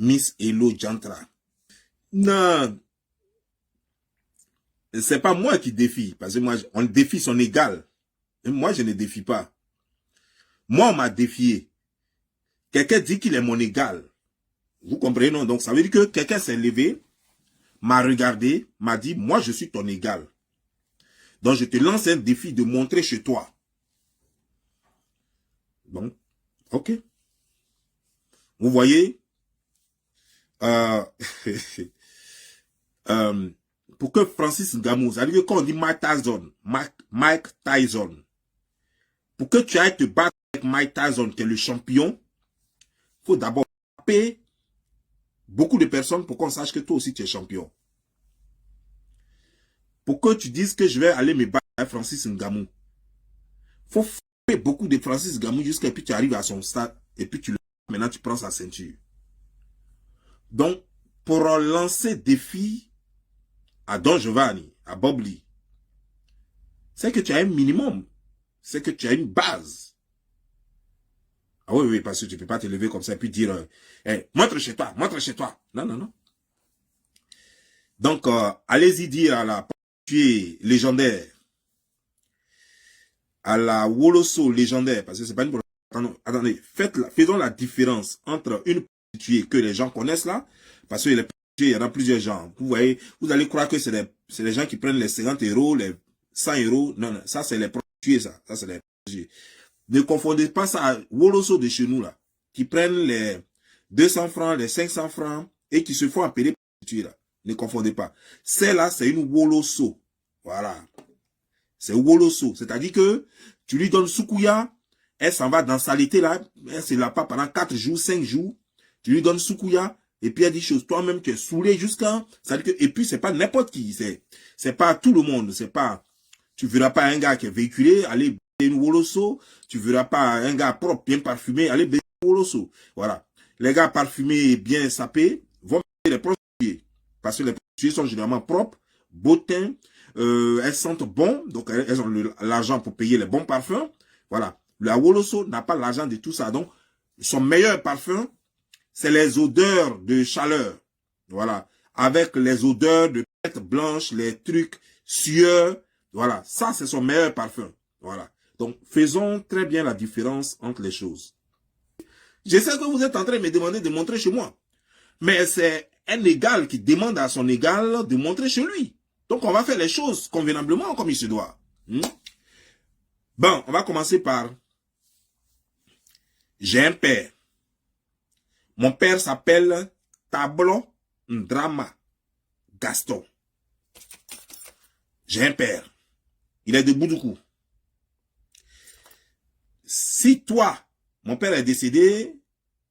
Miss Hello Jantra. Non, c'est pas moi qui défie, parce que moi, on défie son égal. Et moi, je ne défie pas. Moi, on m'a défié. Quelqu'un dit qu'il est mon égal. Vous comprenez, non? Donc, ça veut dire que quelqu'un s'est levé, m'a regardé, m'a dit, moi, je suis ton égal. Donc, je te lance un défi de montrer chez toi. Donc, ok. Vous voyez, euh, pour que Francis Ngannou, ça veut dire que quand on dit Mike Tyson, pour que tu ailles te battre avec Mike Tyson, qui est le champion, il faut d'abord taper beaucoup de personnes pour qu'on sache que toi aussi tu es champion. Pour que tu dises que je vais aller me battre avec Francis Ngannou, il faut frapper beaucoup de Francis Ngannou jusqu'à ce que tu arrives à son stade et puis tu le maintenant tu prends sa ceinture. Donc, pour lancer défi à Don Giovanni, à Bob Lee, c'est que tu as un minimum, c'est que tu as une base. Ah oui, oui, parce que tu ne peux pas te lever comme ça et puis dire, hey, montre chez toi, montre chez toi. Non, non, non. Donc, allez-y dire à la prostituée légendaire, à la Woloso légendaire, parce que c'est pas une... Attendez, faisons la différence entre une prostituée que les gens connaissent là, parce que les prostituées, il y en a plusieurs genres. Vous voyez, vous allez croire que c'est les gens qui prennent les 50 euros, les 100 euros. Non, non, ça c'est les prostituées, ça c'est les prostituées. Ne confondez pas ça à Woloso de chez nous là, qui prennent les 200 francs, les 500 francs, et qui se font appeler prostituées là. Ne confondez pas. Celle-là, c'est une Woloso. Voilà. C'est Woloso. C'est-à-dire que tu lui donnes Sukuya, elle s'en va dans saleté là, elle se lave pas pendant 4 jours, 5 jours. Tu lui donnes Sukuya, et puis elle dit chose, toi-même tu es saoulé jusqu'à... Et puis c'est pas n'importe qui, c'est pas tout le monde, c'est pas... Tu verras pas un gars qui est véhiculé, aller baiser une Woloso, tu verras pas un gars propre, bien parfumé, aller baiser une Woloso. Voilà. Les gars parfumés, bien sapés, vont baiser les prostituées. Parce que les prostituées sont généralement propres, beau teint, elles sentent bon, donc elles ont l'argent pour payer les bons parfums. Voilà. La Woloso n'a pas l'argent de tout ça. Donc, son meilleur parfum, c'est les odeurs de chaleur. Voilà. Avec les odeurs de tête blanche, les trucs sueurs. Voilà. Ça, c'est son meilleur parfum. Voilà. Donc, faisons très bien la différence entre les choses. Je sais que vous êtes en train de me demander de montrer chez moi. Mais c'est un égal qui demande à son égal de montrer chez lui. Donc, on va faire les choses convenablement comme il se doit. Bon, on va commencer par... J'ai un père. Mon père s'appelle Tablo Ndrama Gaston. J'ai un père. Il est de Boudoukou. Si toi, mon père est décédé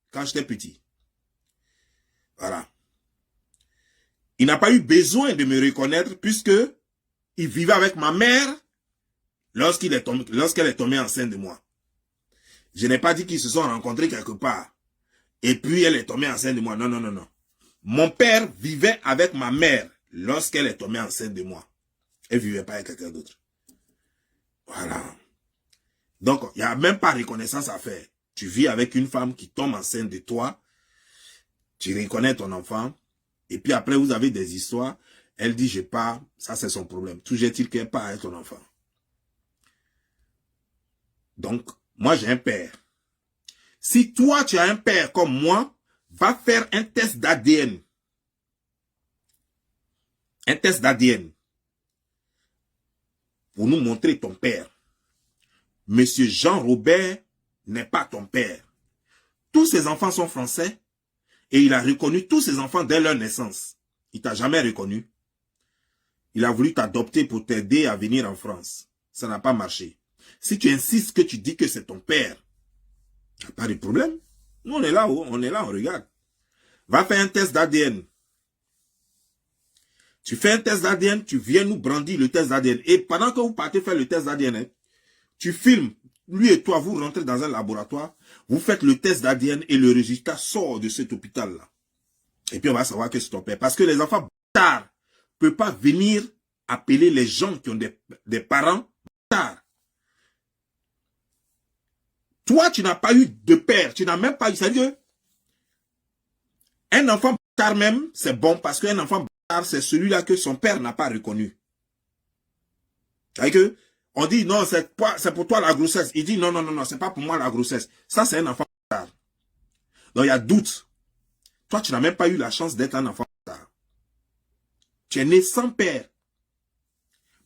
quand j'étais petit. Voilà. Il n'a pas eu besoin de me reconnaître puisque il vivait avec ma mère lorsqu'elle est tombée enceinte de moi. Je n'ai pas dit qu'ils se sont rencontrés quelque part. Et puis elle est tombée enceinte de moi. Non, non, non, non. Mon père vivait avec ma mère lorsqu'elle est tombée enceinte de moi. Elle ne vivait pas avec quelqu'un d'autre. Voilà. Donc, il n'y a même pas reconnaissance à faire. Tu vis avec une femme qui tombe enceinte de toi. Tu reconnais ton enfant. Et puis après, vous avez des histoires. Elle dit, je pars. Ça, c'est son problème. Toujours est-il qu'elle part avec ton enfant. Donc, moi, j'ai un père. Si toi, tu as un père comme moi, va faire un test d'ADN. Un test d'ADN. Pour nous montrer ton père. Monsieur Jean-Robert n'est pas ton père. Tous ses enfants sont français et il a reconnu tous ses enfants dès leur naissance. Il t'a jamais reconnu. Il a voulu t'adopter pour t'aider à venir en France. Ça n'a pas marché. Si tu insistes que tu dis que c'est ton père, il n'y a pas de problème. Nous, on est là, on regarde. Va faire un test d'ADN. Tu fais un test d'ADN, tu viens nous brandir le test d'ADN. Et pendant que vous partez faire le test d'ADN, tu filmes, lui et toi, vous rentrez dans un laboratoire, vous faites le test d'ADN et le résultat sort de cet hôpital-là. Et puis on va savoir que c'est ton père. Parce que les enfants tard ne peuvent pas venir appeler les gens qui ont des parents tard. Toi, tu n'as pas eu de père, tu n'as même pas eu, c'est-à-dire Un enfant bâtard même, c'est bon parce qu'un enfant bâtard, c'est celui-là que son père n'a pas reconnu. C'est-à-dire que on dit non, c'est pour toi la grossesse. Il dit non, non, non, non, c'est pas pour moi la grossesse. Ça, c'est un enfant bâtard. Donc il y a doute. Toi, tu n'as même pas eu la chance d'être un enfant bâtard. Tu es né sans père.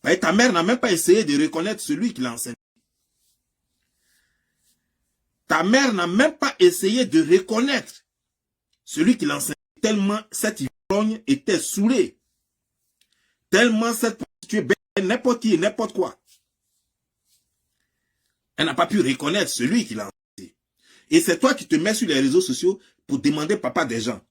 Et ta mère n'a même pas essayé de reconnaître celui qui l'a enseigné. Ta mère n'a même pas essayé de reconnaître celui qui l'a enseigné. Tellement cette ivrogne était saoulée. Tellement cette prostituée n'importe qui et n'importe quoi. Elle n'a pas pu reconnaître celui qui l'a enseigné. Et c'est toi qui te mets sur les réseaux sociaux pour demander papa des gens.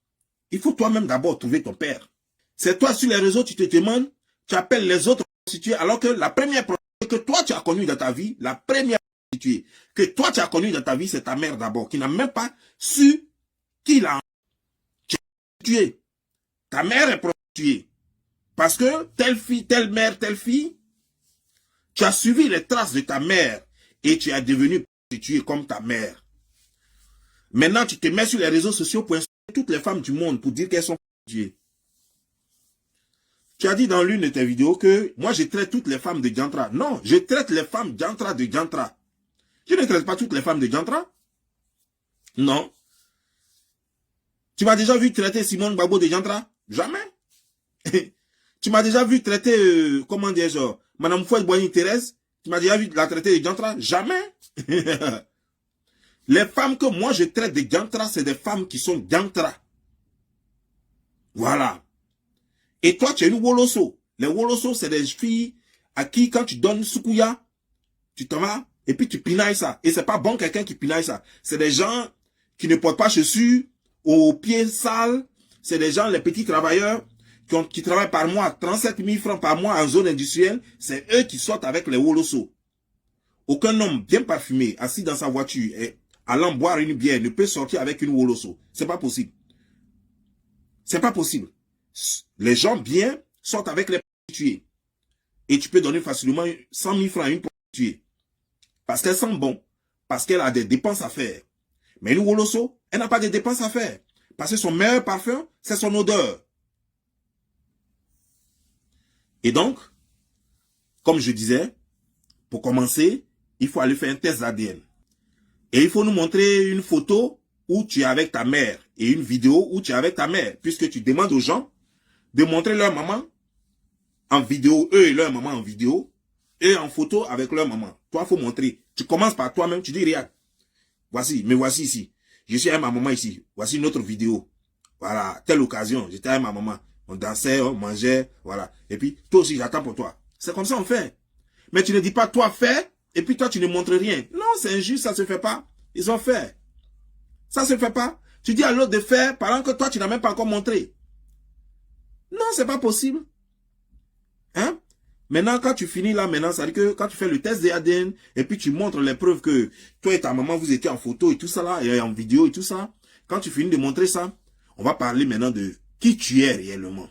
Il faut toi-même d'abord trouver ton père. C'est toi sur les réseaux, tu te demandes, tu appelles les autres prostituées, alors que la première prostituée que toi tu as connue dans ta vie, la première prostituée que toi tu as connue dans ta vie, c'est ta mère d'abord, qui n'a même pas su qui l'a prostituée. Ta mère est prostituée. Parce que telle fille, telle mère, telle fille, tu as suivi les traces de ta mère et tu es devenu prostituée comme ta mère. Maintenant, tu te mets sur les réseaux sociaux pour insulter toutes les femmes du monde pour dire qu'elles sont prostituées. Tu as dit dans l'une de tes vidéos que moi je traite toutes les femmes de Diantra. Non, je traite les femmes Diantra de Diantra. Je ne traite pas toutes les femmes de Diantra. Non. Tu m'as déjà vu traiter Simone Babo de Diantra? Jamais. Tu m'as déjà vu traiter, comment dire, genre, Madame Fouette Boigny Thérèse? Tu m'as déjà vu la traiter de Diantra? Jamais. Les femmes que moi je traite de Diantra, c'est des femmes qui sont Diantra. Voilà. Et toi, tu es une Woloso. Les Woloso, c'est des filles à qui, quand tu donnes Sukuya, tu t'en vas, et puis tu pinailles ça. Et c'est pas bon quelqu'un qui pinaille ça. C'est des gens qui ne portent pas chaussures, aux pieds sales. C'est des gens, les petits travailleurs, qui travaillent par mois, 37 000 francs par mois en zone industrielle. C'est eux qui sortent avec les Woloso. Aucun homme bien parfumé, assis dans sa voiture, et allant boire une bière, ne peut sortir avec une Woloso. C'est pas possible. C'est pas possible. Les gens bien sortent avec les prostituées. Et tu peux donner facilement 100 000 francs à une prostituée. Parce qu'elle sent bon. Parce qu'elle a des dépenses à faire. Mais une Woloso, elle n'a pas de dépenses à faire. Parce que son meilleur parfum, c'est son odeur. Et donc, comme je disais, pour commencer, il faut aller faire un test d'ADN. Et il faut nous montrer une photo où tu es avec ta mère et une vidéo où tu es avec ta mère. Puisque tu demandes aux gens de montrer leur maman en vidéo, eux et leur maman en vidéo, et en photo avec leur maman. Toi, il faut montrer. Tu commences par toi-même, tu dis, regarde, voici, me voici ici. Je suis avec ma maman ici. Voici une autre vidéo. Voilà, telle occasion, j'étais avec ma maman. On dansait, on mangeait, voilà. Et puis, toi aussi, j'attends pour toi. C'est comme ça on fait. Mais tu ne dis pas, toi, fais, et puis toi, tu ne montres rien. Non, c'est injuste, ça se fait pas. Ils ont fait. Ça se fait pas. Tu dis à l'autre de faire, pendant que toi, tu n'as même pas encore montré. Non, c'est pas possible. Hein? Maintenant, quand tu finis là, maintenant, ça veut dire que quand tu fais le test de ADN, et puis tu montres les preuves que toi et ta maman, vous étiez en photo et tout ça là, et en vidéo et tout ça, quand tu finis de montrer ça, on va parler maintenant de qui tu es réellement.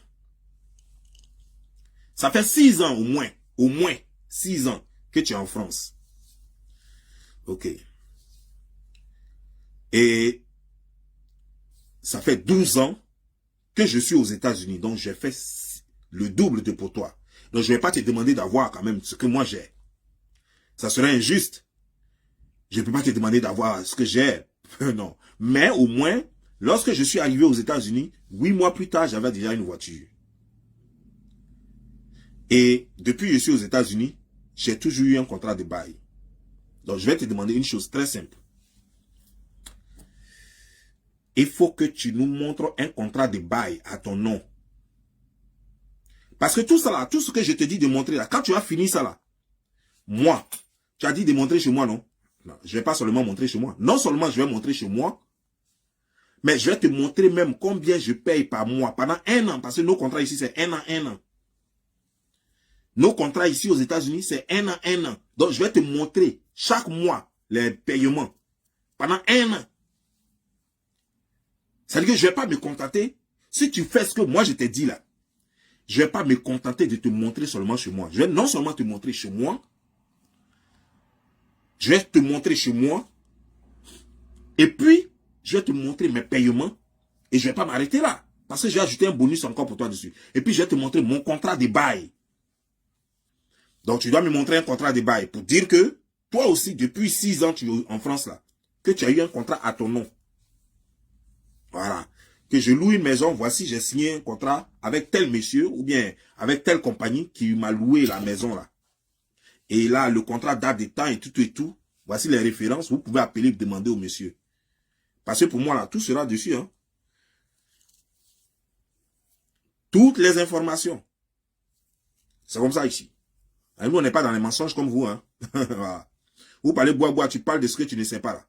Ça fait 6 ans au moins 6 ans que tu es en France. Ok. Et ça fait 12 ans que je suis aux États-Unis, donc j'ai fait le double de pour toi. Donc je ne vais pas te demander d'avoir quand même ce que moi j'ai. Ça serait injuste. Je ne peux pas te demander d'avoir ce que j'ai. Non. Mais au moins, lorsque je suis arrivé aux États-Unis, 8 mois plus tard, j'avais déjà une voiture. Et depuis que je suis aux États-Unis, j'ai toujours eu un contrat de bail. Donc je vais te demander une chose très simple. Il faut que tu nous montres un contrat de bail à ton nom. Parce que tout ça là, tout ce que je te dis de montrer là, quand tu as fini ça là, moi, tu as dit de montrer chez moi, non? Non, je ne vais pas seulement montrer chez moi. Non seulement je vais montrer chez moi, mais je vais te montrer même combien je paye par mois pendant 1 an. Parce que nos contrats ici, c'est 1 an, 1 an. Nos contrats ici aux États-Unis, c'est 1 an, 1 an. Donc, je vais te montrer chaque mois les paiements pendant 1 an. C'est-à-dire que je ne vais pas me contenter. Si tu fais ce que moi je t'ai dit là, je ne vais pas me contenter de te montrer seulement chez moi. Je vais non seulement te montrer chez moi, je vais te montrer chez moi, et puis je vais te montrer mes paiements Et je ne vais pas m'arrêter là. Parce que j'ai ajouté un bonus encore pour toi dessus. Et puis, je vais te montrer mon contrat de bail. Donc, tu dois me montrer un contrat de bail pour dire que, toi aussi, depuis 6 ans, tu es en France là, que tu as eu un contrat à ton nom. Voilà. Que je loue une maison, voici, j'ai signé un contrat avec tel monsieur ou bien avec telle compagnie qui m'a loué la maison là. Et là, le contrat date des temps et tout et tout. Voici les références. Vous pouvez appeler et demander au monsieur. Parce que pour moi là, tout sera dessus. Hein. Toutes les informations. C'est comme ça ici. Et nous, on n'est pas dans les mensonges comme vous. Hein. Voilà. Vous parlez bois, tu parles de ce que tu ne sais pas là.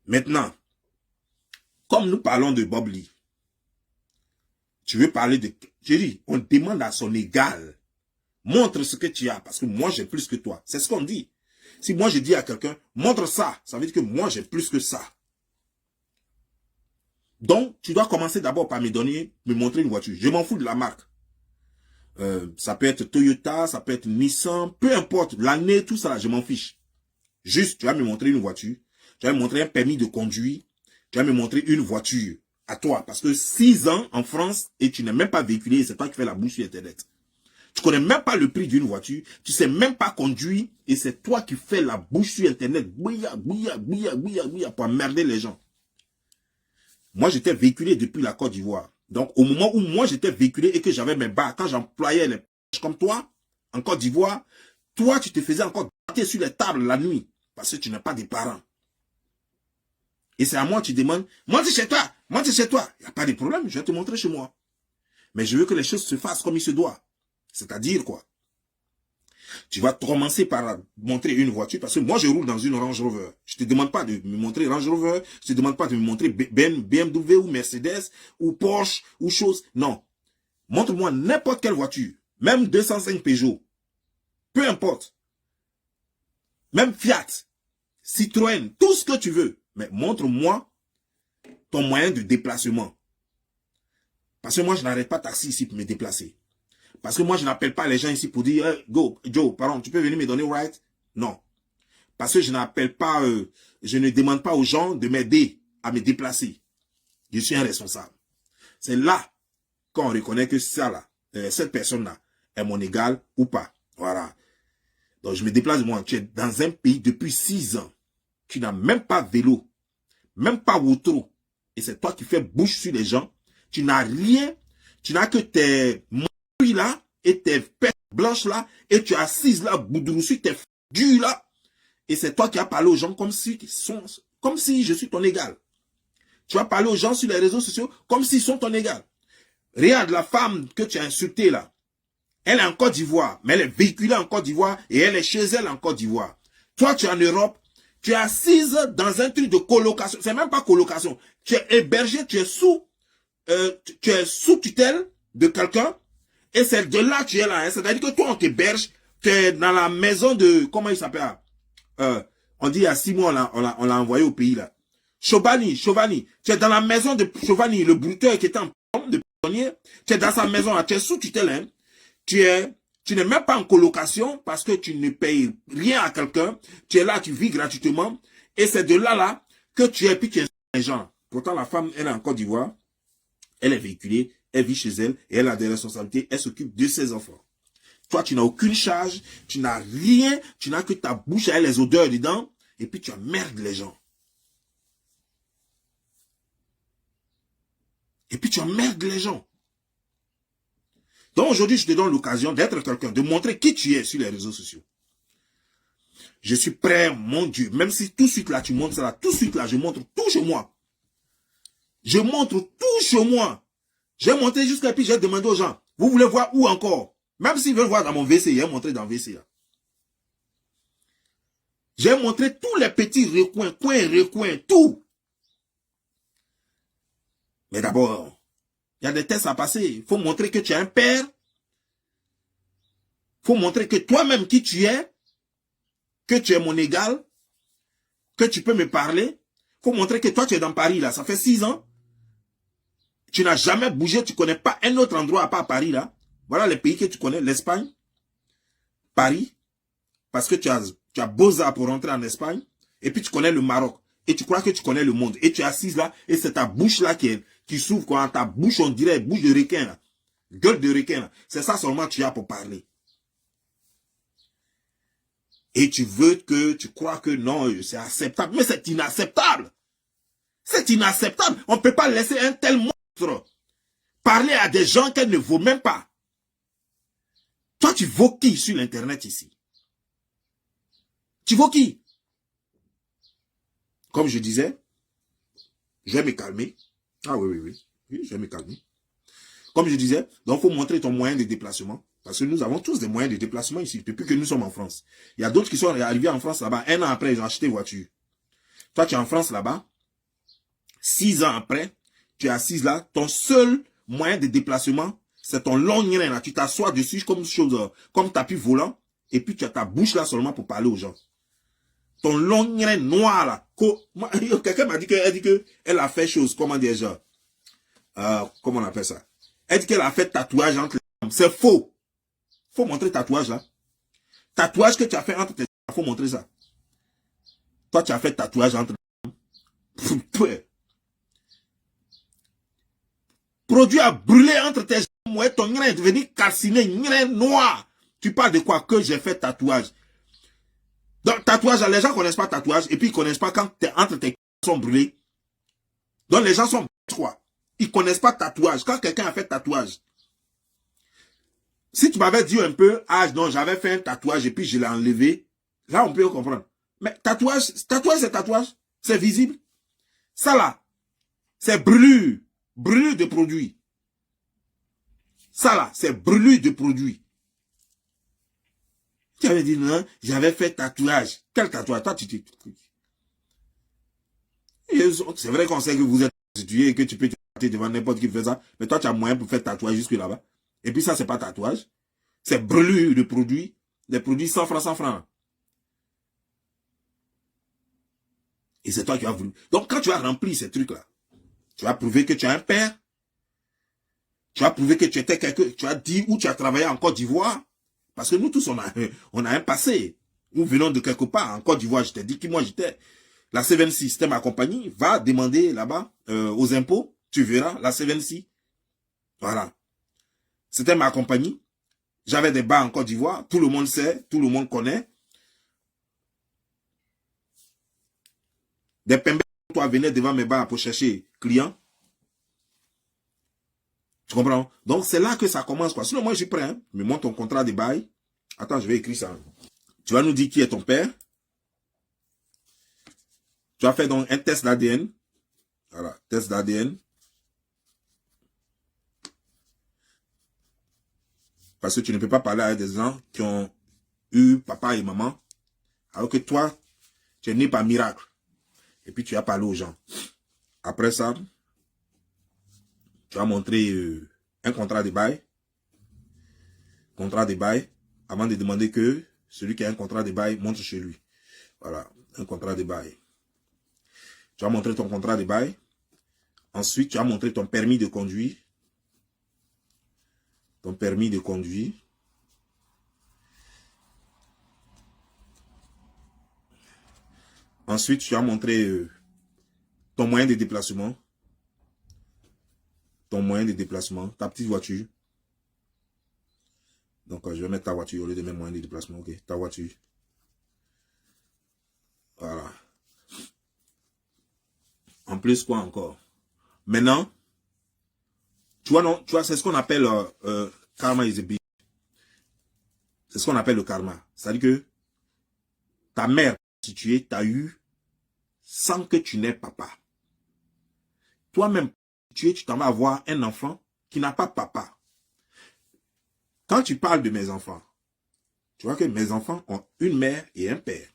Maintenant, comme nous parlons de Bob Lee, tu veux parler de... J'ai dit, on demande à son égal. Montre ce que tu as, parce que moi, j'ai plus que toi. C'est ce qu'on dit. Si moi, je dis à quelqu'un, montre ça, ça veut dire que moi, j'ai plus que ça. Donc, tu dois commencer d'abord par me montrer une voiture. Je m'en fous de la marque. Ça peut être Toyota, ça peut être Nissan, peu importe, l'année, tout ça, je m'en fiche. Juste, tu vas me montrer une voiture, tu vas me montrer un permis de conduire, tu vas me montrer une voiture à toi. Parce que 6 ans en France et tu n'es même pas véhiculé et c'est toi qui fais la bouche sur Internet. Tu connais même pas le prix d'une voiture, tu sais même pas conduire et c'est toi qui fais la bouche sur Internet. Bouilla, pour emmerder les gens. Moi, j'étais véhiculé depuis la Côte d'Ivoire. Donc, au moment où moi, j'étais véhiculé et que j'avais mes bas, quand j'employais les pêches comme toi, en Côte d'Ivoire, toi, tu te faisais encore battre sur les tables la nuit parce que tu n'as pas de parents. Et c'est à moi, tu demandes, monte chez toi, monte chez toi. Il n'y a pas de problème, je vais te montrer chez moi. Mais je veux que les choses se fassent comme il se doit. C'est-à-dire quoi? Tu vas commencer par montrer une voiture parce que moi, je roule dans une Range Rover. Je te demande pas de me montrer Range Rover. Je te demande pas de me montrer BMW ou Mercedes ou Porsche ou chose. Non. Montre-moi n'importe quelle voiture. Même 205 Peugeot. Peu importe. Même Fiat. Citroën. Tout ce que tu veux. Mais montre-moi ton moyen de déplacement. Parce que moi, je n'arrête pas taxi ici pour me déplacer. Parce que moi, je n'appelle pas les gens ici pour dire, hey, go, Joe, pardon, tu peux venir me donner ride? Non. Parce que je n'appelle pas, je ne demande pas aux gens de m'aider à me déplacer. Je suis un responsable. C'est là qu'on reconnaît que ça là, cette personne-là est mon égal ou pas. Voilà. Donc, je me déplace, moi, tu es dans un pays depuis 6 ans. Tu n'as même pas vélo, même pas Woutro. Et c'est toi qui fais bouche sur les gens. Tu n'as rien, tu n'as que tes là, et tes pères blanches là, et tu es assise là, boudrou sur tes figures là, et c'est toi qui as parlé aux gens comme si je suis ton égal. Tu as parlé aux gens sur les réseaux sociaux comme s'ils sont ton égal. Regarde la femme que tu as insultée là. Elle est en Côte d'Ivoire, mais elle est véhiculée en Côte d'Ivoire et elle est chez elle en Côte d'Ivoire. Toi, tu es en Europe, tu es assise dans un truc de colocation. C'est même pas colocation. Tu es hébergé, tu es sous tutelle de quelqu'un. Et c'est de là que tu es là. Hein. C'est-à-dire que toi, on t'héberge. Tu es dans la maison de... Comment il s'appelle on dit il y a 6 mois, on l'a envoyé au pays là. Chobani. Tu es dans la maison de Chobani, le brouteur qui était en de prisonnier. Tu es dans sa maison là. Tu es sous tutelle. Hein. Tu n'es même pas en colocation parce que tu ne payes rien à quelqu'un. Tu es là, tu vis gratuitement. Et c'est de là que tu es, puis tu es les gens. Pourtant, la femme, elle est en Côte d'Ivoire. Elle est véhiculée. Elle vit chez elle et elle a des responsabilités. Elle s'occupe de ses enfants. Toi, tu n'as aucune charge, tu n'as rien, tu n'as que ta bouche avec les odeurs dedans et puis tu emmerdes les gens. Et puis tu emmerdes les gens. Donc aujourd'hui, je te donne l'occasion d'être quelqu'un, de montrer qui tu es sur les réseaux sociaux. Je suis prêt, mon Dieu, même si tout de suite là, tu montres ça là, tout de suite là, je montre tout chez moi. Je montre tout chez moi. J'ai montré jusqu'à puis j'ai demandé aux gens, vous voulez voir où encore? Même s'ils veulent voir dans mon WC, j'ai montré dans le WC. J'ai montré tous les petits recoins, tout. Mais d'abord, il y a des tests à passer. Il faut montrer que tu es un père. Il faut montrer que toi-même qui tu es, que tu es mon égal, que tu peux me parler. Il faut montrer que toi tu es dans Paris là, ça fait 6 ans. Tu n'as jamais bougé, tu ne connais pas un autre endroit à part Paris là. Voilà les pays que tu connais, l'Espagne, Paris, parce que tu as Beaux-Arts pour rentrer en Espagne, et puis tu connais le Maroc. Et tu crois que tu connais le monde. Et tu es assise là, et c'est ta bouche là qui s'ouvre, quand ta bouche, on dirait bouche de requin là. Gueule de requin là. C'est ça seulement que tu as pour parler. Et tu crois que non, c'est acceptable. Mais c'est inacceptable. C'est inacceptable. On ne peut pas laisser un tel monstre parler à des gens qu'elle ne vaut même pas. Toi, tu vaux qui sur l'internet ici? Tu vaux qui? Comme je disais, je vais me calmer. Ah oui, je vais me calmer. Comme je disais, donc il faut montrer ton moyen de déplacement. Parce que nous avons tous des moyens de déplacement ici, depuis que nous sommes en France. Il y a d'autres qui sont arrivés en France là-bas, 1 an après, ils ont acheté voiture. Toi, tu es en France là-bas, 6 ans après, tu es assise là, ton seul moyen de déplacement, c'est ton long grain là. Tu t'assois dessus comme tapis volant, et puis tu as ta bouche là seulement pour parler aux gens. Ton long grain noir là. Quelqu'un m'a dit qu'elle a fait chose, comment dire, genre, comment on appelle ça? Elle dit qu'elle a fait tatouage entre les jambes. C'est faux. Faut montrer tatouage là. Tatouage que tu as fait entre tes jambes, faut montrer ça. Toi, tu as fait tatouage entre les jambes. Produit à brûler entre tes jambes, ouais, ton grain est devenu calciné, grain noir. Tu parles de quoi? Que j'ai fait tatouage. Donc, tatouage, les gens connaissent pas tatouage, et puis ils connaissent pas quand entre tes sont brûlés. Donc, les gens sont quoi? Ils connaissent pas tatouage. Quand quelqu'un a fait tatouage, si tu m'avais dit un peu, ah non, j'avais fait un tatouage et puis je l'ai enlevé, là on peut comprendre. Mais tatouage, c'est tatouage, c'est visible. Ça là, c'est brûlure de produit. Ça là, c'est brûlure de produit. Tu avais dit non, j'avais fait tatouage. Quel tatouage? Toi, c'est vrai qu'on sait que vous êtes prostitué et que tu peux te battre devant n'importe qui fait ça, mais toi tu as moyen pour faire tatouage jusque là-bas. Et puis ça, c'est pas tatouage. C'est brûlure de produits. Des produits 100 francs. Et c'est toi qui as voulu. Donc quand tu as rempli ces trucs-là, tu as prouvé que tu as un père. Tu as prouvé que tu étais tu as dit où tu as travaillé en Côte d'Ivoire. Parce que nous tous, on a un passé. Nous venons de quelque part. En Côte d'Ivoire, je t'ai dit qui moi j'étais. La C26, c'était ma compagnie. Va demander là-bas aux impôts. Tu verras la C26. Voilà. C'était ma compagnie. J'avais des bars en Côte d'Ivoire. Tout le monde sait, tout le monde connaît. Des pembés, toi, venaient devant mes bars pour chercher clients. Tu comprends? Donc, c'est là que ça commence, quoi. Sinon, moi, je suis prêt. Hein. Me montre ton contrat de bail. Attends, je vais écrire ça. Tu vas nous dire qui est ton père. Tu as fait donc un test d'ADN. Voilà, test d'ADN. Parce que tu ne peux pas parler à des gens qui ont eu papa et maman. Alors que toi, tu es né par miracle. Et puis tu as parlé aux gens. Après ça, tu as montré un contrat de bail. Contrat de bail. Avant de demander que celui qui a un contrat de bail montre chez lui. Voilà, un contrat de bail. Tu as montré ton contrat de bail. Ensuite, tu as montré ton permis de conduire. Ton permis de conduire. Ensuite, tu as montré ton moyen de déplacement. Ton moyen de déplacement. Ta petite voiture. Donc, je vais mettre ta voiture au lieu de mes moyens de déplacement. Ok, ta voiture. Voilà. En plus, quoi encore? Maintenant, tu vois, non, tu vois, c'est ce qu'on appelle karma is a bitch. C'est ce qu'on appelle le karma. C'est-à-dire que ta mère, si tu es, t'as eu sans que tu n'aies papa. Toi-même, tu t'en vas avoir un enfant qui n'a pas papa. Quand tu parles de mes enfants, tu vois que mes enfants ont une mère et un père.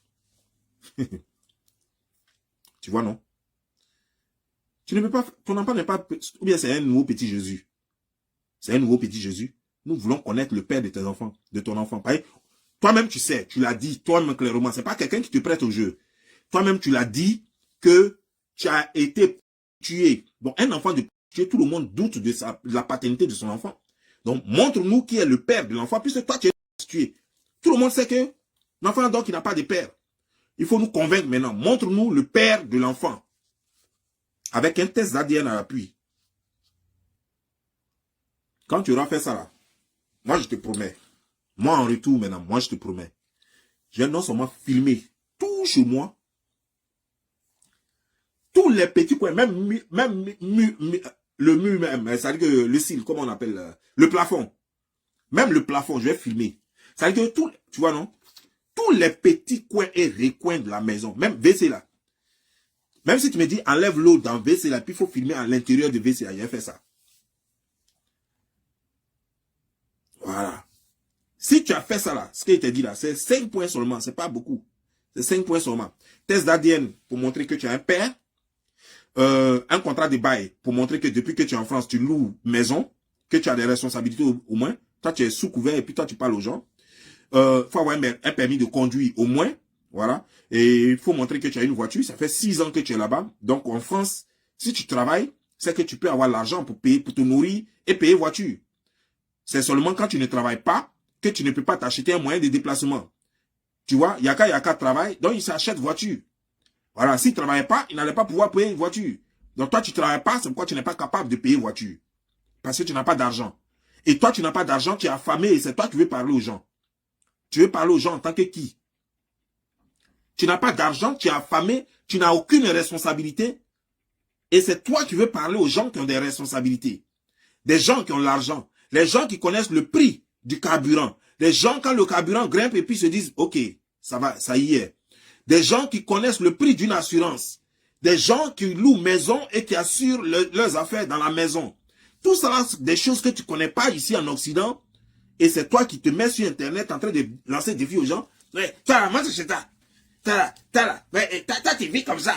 Tu vois, non? Tu ne peux pas, ton enfant n'est pas, ou bien c'est un nouveau petit Jésus. C'est un nouveau petit Jésus. Nous voulons connaître le père de tes enfants, de ton enfant. Toi-même, tu sais, tu l'as dit, toi-même clairement, c'est pas quelqu'un qui te prête au jeu. Toi-même, tu l'as dit que tu as été tué. Donc, un enfant de tué, tout le monde doute de la paternité de son enfant. Donc, montre-nous qui est le père de l'enfant, puisque toi, tu es tué. Tout le monde sait que l'enfant, donc, il n'a pas de père. Il faut nous convaincre maintenant. Montre-nous le père de l'enfant. Avec un test d'ADN à l'appui. Quand tu auras fait ça là, moi je te promets. Moi en retour maintenant, moi je te promets. Je vais non seulement filmer tout chez moi. Tous les petits coins, même le mur même, c'est-à-dire que le cil, comment on appelle, le plafond. Même le plafond, je vais filmer. C'est-à-dire que tout, tu vois non? Tous les petits coins et recoins de la maison, même WC là. Même si tu me dis enlève l'eau dans WC là, puis il faut filmer à l'intérieur de WC là, j'ai fait ça. Voilà. Si tu as fait ça là, ce qu'il t'a dit là, c'est 5 points seulement, c'est pas beaucoup. C'est 5 points seulement. Test d'ADN pour montrer que tu as un père. Un contrat de bail pour montrer que depuis que tu es en France, tu loues maison, que tu as des responsabilités au moins. Toi, tu es sous couvert et puis toi, tu parles aux gens. Faut avoir un permis de conduire au moins. Voilà. Et il faut montrer que tu as une voiture. Ça fait 6 ans que tu es là-bas. Donc, en France, si tu travailles, c'est que tu peux avoir l'argent pour payer, pour te nourrir et payer voiture. C'est seulement quand tu ne travailles pas que tu ne peux pas t'acheter un moyen de déplacement. Tu vois, Yaka travaille, donc il s'achète voiture. Voilà, s'il ne travaillait pas, il n'allait pas pouvoir payer une voiture. Donc toi, tu ne travailles pas, c'est pourquoi tu n'es pas capable de payer une voiture. Parce que tu n'as pas d'argent. Et toi, tu n'as pas d'argent, tu es affamé et c'est toi qui veux parler aux gens. Tu veux parler aux gens en tant que qui? Tu n'as pas d'argent, tu es affamé, tu n'as aucune responsabilité. Et c'est toi qui veux parler aux gens qui ont des responsabilités. Des gens qui ont l'argent. Les gens qui connaissent le prix du carburant. Les gens, quand le carburant grimpe et puis se disent, ok, ça va, ça y est. Des gens qui connaissent le prix d'une assurance. Des gens qui louent maison et qui assurent leurs affaires dans la maison. Tout ça, c'est des choses que tu ne connais pas ici en Occident. Et c'est toi qui te mets sur Internet en train de lancer des défis aux gens. Ouais, moi, c'est ça. Toi, tu vis comme ça.